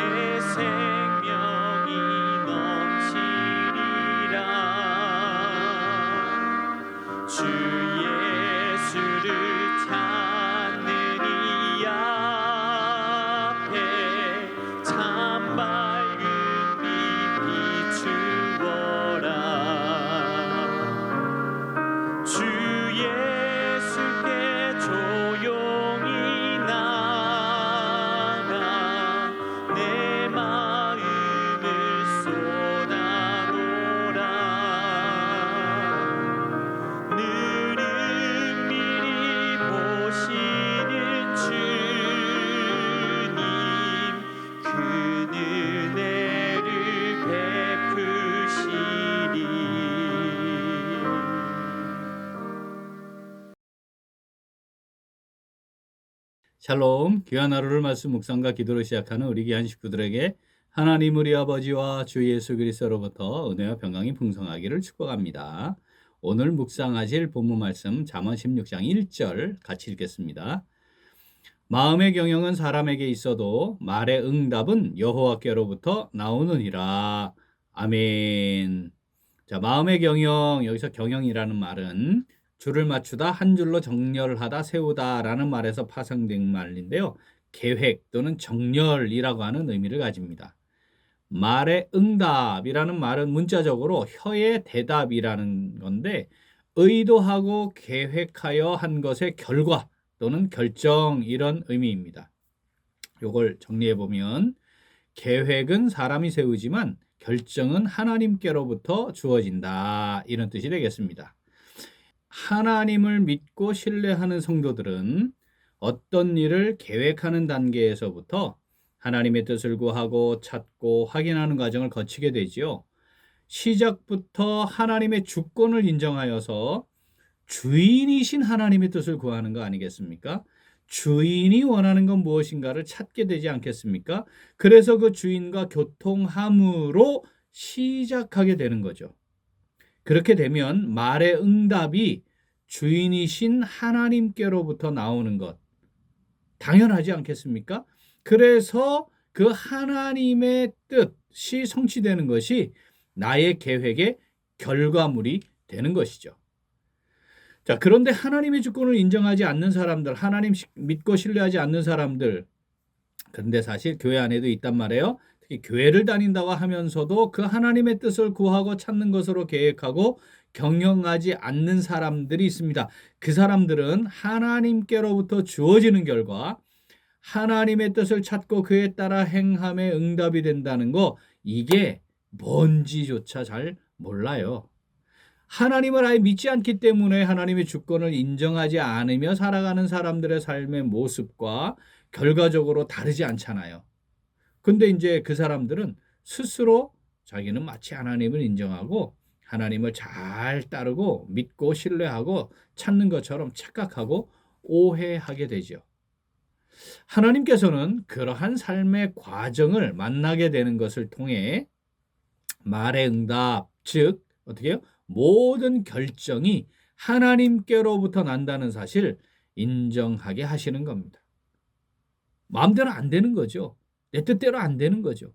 내 생명이 넘치리라. 주 예수를 찾는 이 앞에 참 밝은 빛 비추어라. 주 예수께 조용히 나가 내 마음을 쏟아놓으라. 늘 은밀히 보시는 주님, 그 은혜를 베푸시리. 샬롬, 귀한 하루를 말씀 묵상과 기도로 시작하는 우리 귀한 식구들에게 하나님 우리 아버지와 주 예수 그리스도로부터 은혜와 평강이 풍성하기를 축복합니다. 오늘 묵상하실 본문 말씀 잠언 16장 1절 같이 읽겠습니다. 마음의 경영은 사람에게 있어도 말의 응답은 여호와께로부터 나오느니라. 아멘. 자, 마음의 경영, 여기서 경영이라는 말은 줄을 맞추다, 한 줄로 정렬하다, 세우다라는 말에서 파생된 말인데요. 계획 또는 정렬이라고 하는 의미를 가집니다. 말의 응답이라는 말은 문자적으로 혀의 대답이라는 건데, 의도하고 계획하여 한 것의 결과 또는 결정, 이런 의미입니다. 이걸 정리해 보면 계획은 사람이 세우지만 결정은 하나님께로부터 주어진다, 이런 뜻이 되겠습니다. 하나님을 믿고 신뢰하는 성도들은 어떤 일을 계획하는 단계에서부터 하나님의 뜻을 구하고 찾고 확인하는 과정을 거치게 되지요. 시작부터 하나님의 주권을 인정하여서 주인이신 하나님의 뜻을 구하는 거 아니겠습니까? 주인이 원하는 건 무엇인가를 찾게 되지 않겠습니까? 그래서 그 주인과 교통함으로 시작하게 되는 거죠. 그렇게 되면 말의 응답이 주인이신 하나님께로부터 나오는 것, 당연하지 않겠습니까? 그래서 그 하나님의 뜻이 성취되는 것이 나의 계획의 결과물이 되는 것이죠. 자, 그런데 하나님의 주권을 인정하지 않는 사람들, 하나님 믿고 신뢰하지 않는 사람들, 그런데 사실 교회 안에도 있단 말이에요. 특히 교회를 다닌다고 하면서도 그 하나님의 뜻을 구하고 찾는 것으로 계획하고 경영하지 않는 사람들이 있습니다. 그 사람들은 하나님께로부터 주어지는 결과 하나님의 뜻을 찾고 그에 따라 행함의 응답이 된다는 거, 이게 뭔지조차 잘 몰라요. 하나님을 아예 믿지 않기 때문에 하나님의 주권을 인정하지 않으며 살아가는 사람들의 삶의 모습과 결과적으로 다르지 않잖아요. 근데 이제 그 사람들은 스스로 자기는 마치 하나님을 인정하고 하나님을 잘 따르고 믿고 신뢰하고 찾는 것처럼 착각하고 오해하게 되죠. 하나님께서는 그러한 삶의 과정을 만나게 되는 것을 통해 말의 응답, 즉 어떻게 해요? 모든 결정이 하나님께로부터 난다는 사실 인정하게 하시는 겁니다. 마음대로 안 되는 거죠. 내 뜻대로 안 되는 거죠.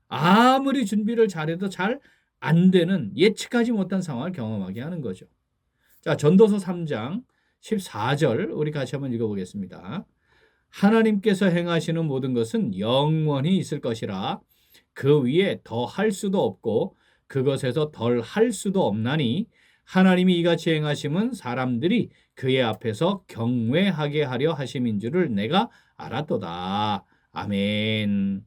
아무리 준비를 잘해도 잘 안 되는, 예측하지 못한 상황을 경험하게 하는 거죠. 자, 전도서 3장 14절 우리 같이 한번 읽어보겠습니다. 하나님께서 행하시는 모든 것은 영원히 있을 것이라 그 위에 더 할 수도 없고 그것에서 덜 할 수도 없나니 하나님이 이같이 행하심은 사람들이 그의 앞에서 경외하게 하려 하심인 줄을 내가 알았도다. 아멘.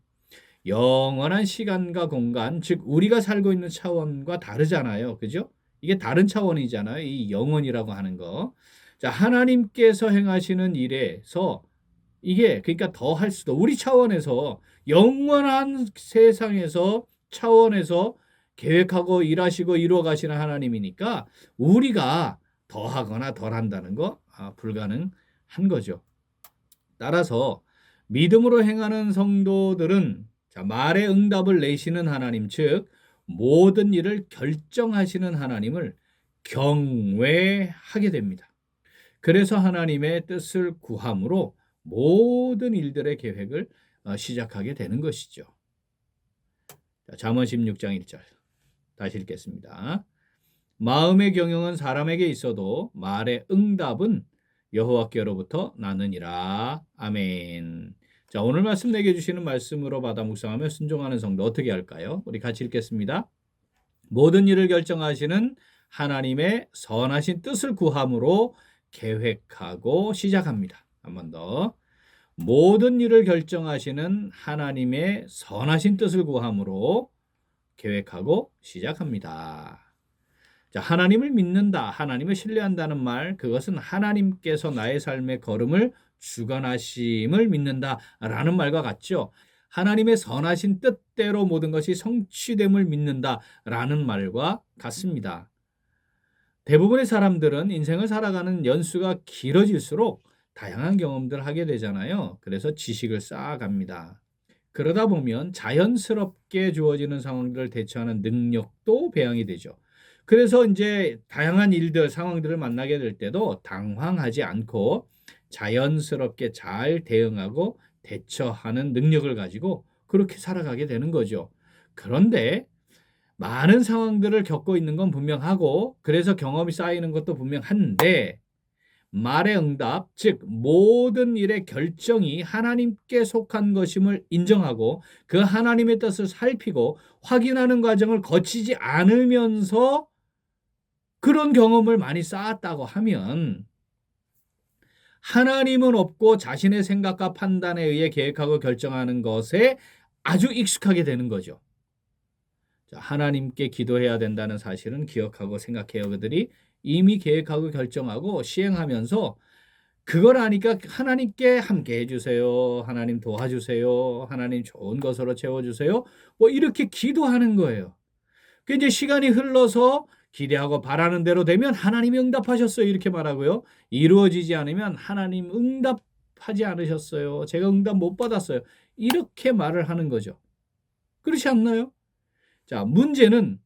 영원한 시간과 공간, 즉 우리가 살고 있는 차원과 다르잖아요. 그죠? 이게 다른 차원이잖아요. 이 영원이라고 하는 거. 자, 하나님께서 행하시는 일에서 이게 그러니까 더 할 수도, 우리 차원에서 영원한 세상에서 차원에서 계획하고 일하시고 이루어 가시는 하나님이니까 우리가 더 하거나 덜 한다는 거 불가능한 거죠. 따라서 믿음으로 행하는 성도들은 자, 말의 응답을 내시는 하나님, 즉 모든 일을 결정하시는 하나님을 경외하게 됩니다. 그래서 하나님의 뜻을 구함으로 모든 일들의 계획을 시작하게 되는 것이죠. 자, 잠언 16장 1절 다시 읽겠습니다. 마음의 경영은 사람에게 있어도 말의 응답은 여호와께로부터 나느니라. 아멘. 자, 오늘 말씀 내게 주시는 말씀으로 받아 묵상하며 순종하는 성도 어떻게 할까요? 우리 같이 읽겠습니다. 모든 일을 결정하시는 하나님의 선하신 뜻을 구함으로 계획하고 시작합니다. 한 번 더. 모든 일을 결정하시는 하나님의 선하신 뜻을 구함으로 계획하고 시작합니다. 자, 하나님을 믿는다, 하나님을 신뢰한다는 말, 그것은 하나님께서 나의 삶의 걸음을 주관하심을 믿는다라는 말과 같죠. 하나님의 선하신 뜻대로 모든 것이 성취됨을 믿는다라는 말과 같습니다. 대부분의 사람들은 인생을 살아가는 연수가 길어질수록 다양한 경험들을 하게 되잖아요. 그래서 지식을 쌓아갑니다. 그러다 보면 자연스럽게 주어지는 상황들을 대처하는 능력도 배양이 되죠. 그래서 이제 다양한 일들, 상황들을 만나게 될 때도 당황하지 않고 자연스럽게 잘 대응하고 대처하는 능력을 가지고 그렇게 살아가게 되는 거죠. 그런데 많은 상황들을 겪고 있는 건 분명하고 그래서 경험이 쌓이는 것도 분명한데 말의 응답, 즉 모든 일의 결정이 하나님께 속한 것임을 인정하고 그 하나님의 뜻을 살피고 확인하는 과정을 거치지 않으면서 그런 경험을 많이 쌓았다고 하면 하나님은 없고 자신의 생각과 판단에 의해 계획하고 결정하는 것에 아주 익숙하게 되는 거죠. 자, 하나님께 기도해야 된다는 사실은 기억하고 생각해요. 그들이 이미 계획하고 결정하고 시행하면서 그걸 아니까 하나님께 함께 해주세요. 하나님 도와주세요. 하나님 좋은 것으로 채워주세요. 뭐 이렇게 기도하는 거예요. 그 이제 시간이 흘러서 기대하고 바라는 대로 되면 하나님이 응답하셨어요. 이렇게 말하고요. 이루어지지 않으면 하나님 응답하지 않으셨어요. 제가 응답 못 받았어요. 이렇게 말을 하는 거죠. 그렇지 않나요? 자, 문제는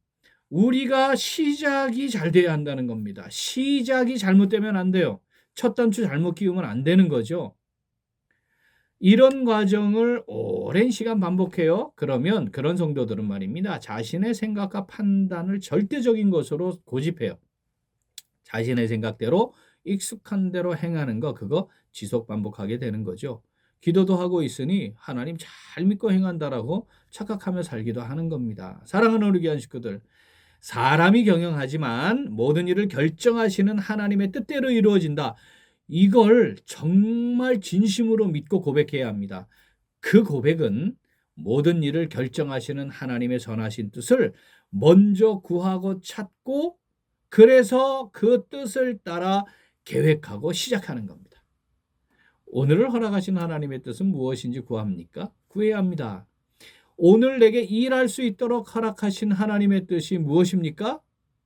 우리가 시작이 잘 돼야 한다는 겁니다. 시작이 잘못되면 안 돼요. 첫 단추 잘못 끼우면 안 되는 거죠. 이런 과정을 오랜 시간 반복해요. 그러면 그런 성도들은 말입니다. 자신의 생각과 판단을 절대적인 것으로 고집해요. 자신의 생각대로 익숙한 대로 행하는 거 그거 지속 반복하게 되는 거죠. 기도도 하고 있으니 하나님 잘 믿고 행한다라고 착각하며 살기도 하는 겁니다. 사랑하는 우리 귀한 식구들, 사람이 경영하지만 모든 일을 결정하시는 하나님의 뜻대로 이루어진다. 이걸 정말 진심으로 믿고 고백해야 합니다. 그 고백은 모든 일을 결정하시는 하나님의 선하신 뜻을 먼저 구하고 찾고 그래서 그 뜻을 따라 계획하고 시작하는 겁니다. 오늘을 허락하신 하나님의 뜻은 무엇인지 구합니까? 구해야 합니다. 오늘 내게 일할 수 있도록 허락하신 하나님의 뜻이 무엇입니까?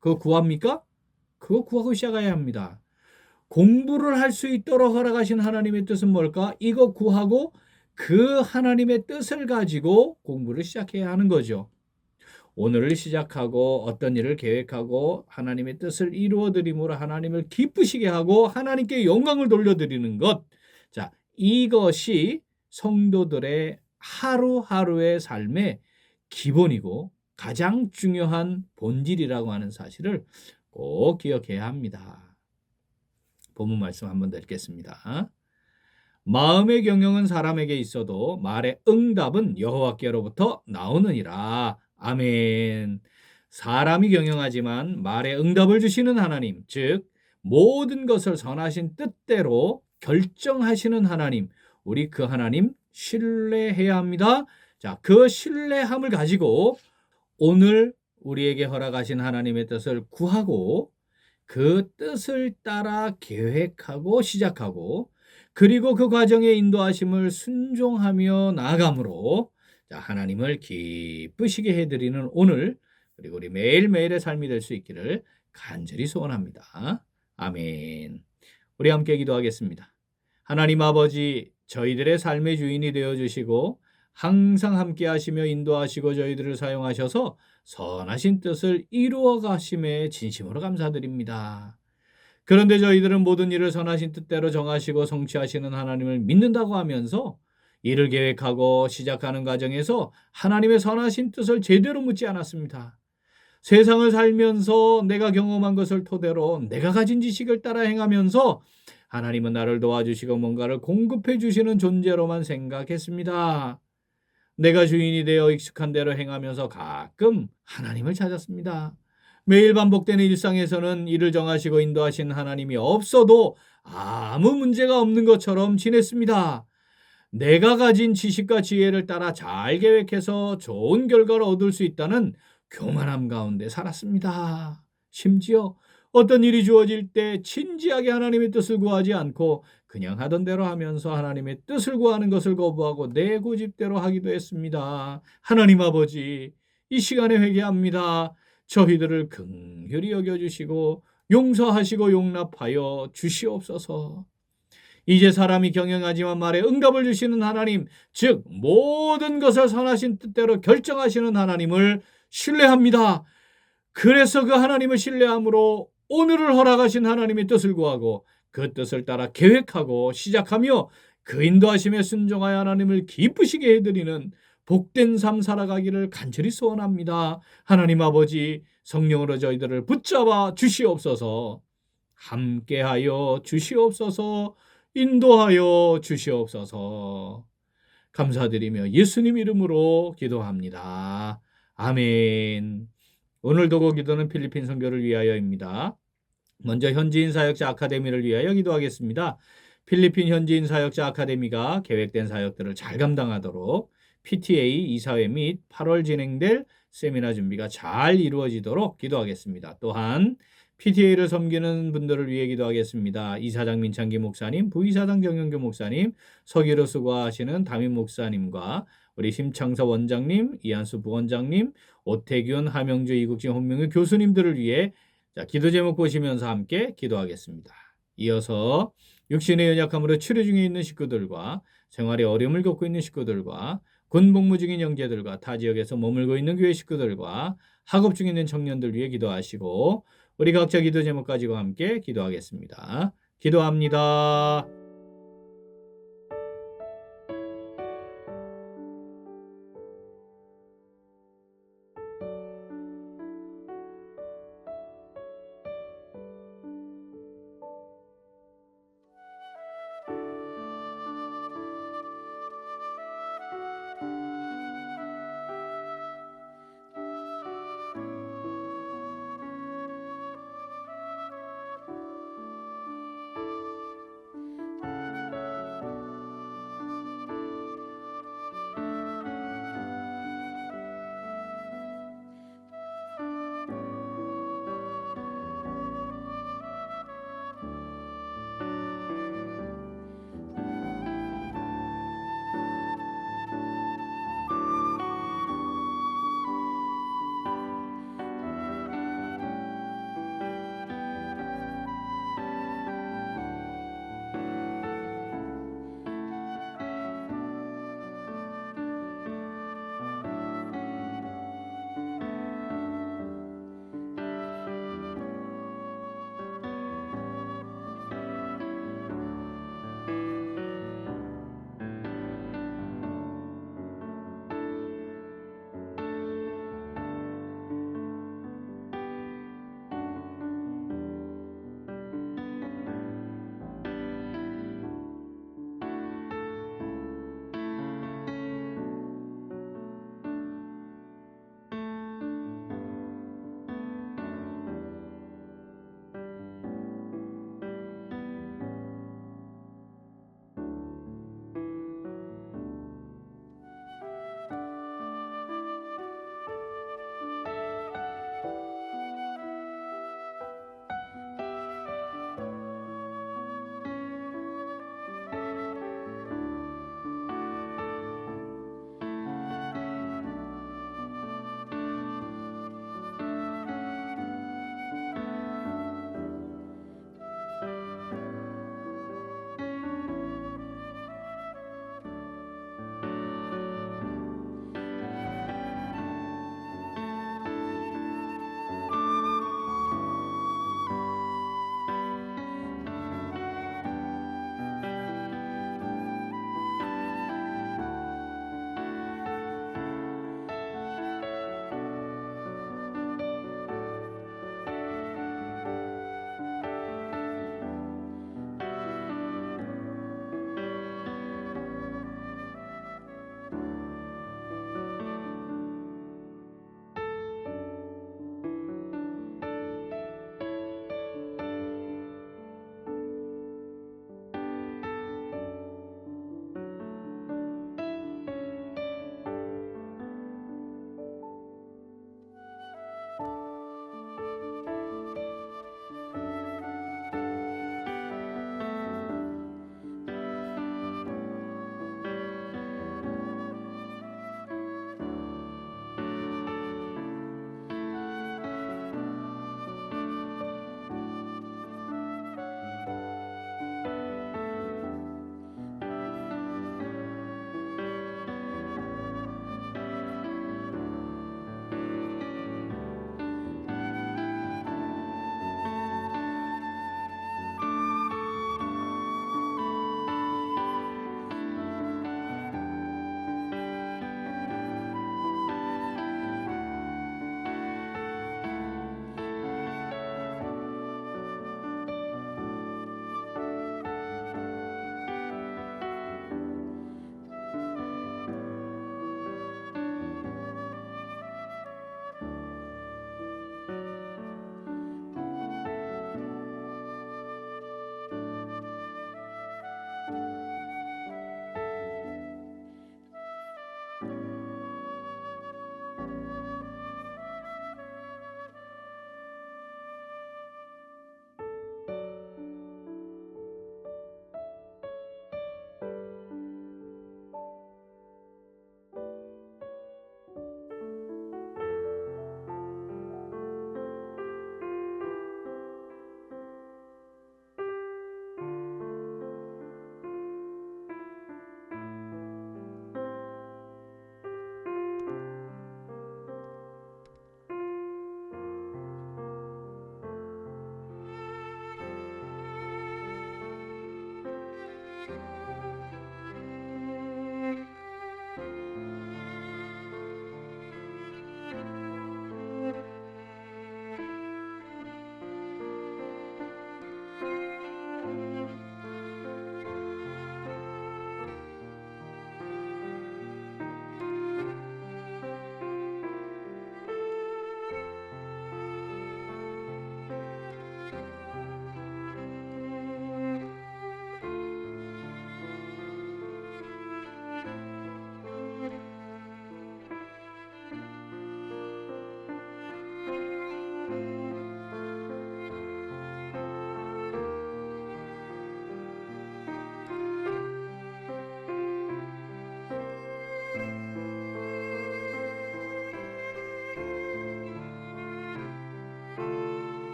그거 구합니까? 그거 구하고 시작해야 합니다. 공부를 할 수 있도록 허락하신 하나님의 뜻은 뭘까? 이거 구하고 그 하나님의 뜻을 가지고 공부를 시작해야 하는 거죠. 오늘을 시작하고 어떤 일을 계획하고 하나님의 뜻을 이루어드림으로 하나님을 기쁘시게 하고 하나님께 영광을 돌려드리는 것. 자, 이것이 성도들의 하루하루의 삶의 기본이고 가장 중요한 본질이라고 하는 사실을 꼭 기억해야 합니다. 본문 말씀 한번 더 읽겠습니다. 마음의 경영은 사람에게 있어도 말의 응답은 여호와께로부터 나오느니라. 아멘. 사람이 경영하지만 말의 응답을 주시는 하나님, 즉 모든 것을 선하신 뜻대로 결정하시는 하나님, 우리 그 하나님 신뢰해야 합니다. 자, 그 신뢰함을 가지고 오늘 우리에게 허락하신 하나님의 뜻을 구하고 그 뜻을 따라 계획하고 시작하고 그리고 그 과정의 인도하심을 순종하며 나아감으로 자, 하나님을 기쁘시게 해드리는 오늘 그리고 우리 매일매일의 삶이 될 수 있기를 간절히 소원합니다. 아멘. 우리 함께 기도하겠습니다. 하나님 아버지, 저희들의 삶의 주인이 되어주시고 항상 함께 하시며 인도하시고 저희들을 사용하셔서 선하신 뜻을 이루어 가심에 진심으로 감사드립니다. 그런데 저희들은 모든 일을 선하신 뜻대로 정하시고 성취하시는 하나님을 믿는다고 하면서 일을 계획하고 시작하는 과정에서 하나님의 선하신 뜻을 제대로 묻지 않았습니다. 세상을 살면서 내가 경험한 것을 토대로 내가 가진 지식을 따라 행하면서 하나님은 나를 도와주시고 뭔가를 공급해 주시는 존재로만 생각했습니다. 내가 주인이 되어 익숙한 대로 행하면서 가끔 하나님을 찾았습니다. 매일 반복되는 일상에서는 일을 정하시고 인도하신 하나님이 없어도 아무 문제가 없는 것처럼 지냈습니다. 내가 가진 지식과 지혜를 따라 잘 계획해서 좋은 결과를 얻을 수 있다는 교만함 가운데 살았습니다. 심지어 어떤 일이 주어질 때 진지하게 하나님의 뜻을 구하지 않고 그냥 하던 대로 하면서 하나님의 뜻을 구하는 것을 거부하고 내 고집대로 하기도 했습니다. 하나님 아버지, 이 시간에 회개합니다. 저희들을 긍휼히 여겨주시고 용서하시고 용납하여 주시옵소서. 이제 사람이 경영하지만 말에 응답을 주시는 하나님, 즉 모든 것을 선하신 뜻대로 결정하시는 하나님을 신뢰합니다. 그래서 그 하나님을 신뢰함으로 오늘을 허락하신 하나님의 뜻을 구하고 그 뜻을 따라 계획하고 시작하며 그 인도하심에 순종하여 하나님을 기쁘시게 해드리는 복된 삶 살아가기를 간절히 소원합니다. 하나님 아버지, 성령으로 저희들을 붙잡아 주시옵소서. 함께하여 주시옵소서. 인도하여 주시옵소서. 감사드리며 예수님 이름으로 기도합니다. 아멘. 오늘 도고 기도는 필리핀 선교를 위하여입니다. 먼저 현지인 사역자 아카데미를 위하여 기도하겠습니다. 필리핀 현지인 사역자 아카데미가 계획된 사역들을 잘 감당하도록 PTA 이사회 및 8월 진행될 세미나 준비가 잘 이루어지도록 기도하겠습니다. 또한 PTA를 섬기는 분들을 위해 기도하겠습니다. 이사장 민창기 목사님, 부이사장 정영규 목사님, 서기로 수고하시는 담임 목사님과 우리 심창서 원장님, 이한수 부원장님, 오태균, 하명주, 이국진, 홍명규 교수님들을 위해 기도 제목 보시면서 함께 기도하겠습니다. 이어서 육신의 연약함으로 치료 중에 있는 식구들과 생활에 어려움을 겪고 있는 식구들과 군 복무 중인 형제들과 타 지역에서 머물고 있는 교회 식구들과 학업 중에 있는 청년들 위해 기도하시고 우리 각자 기도 제목 가지고 함께 기도하겠습니다. 기도합니다.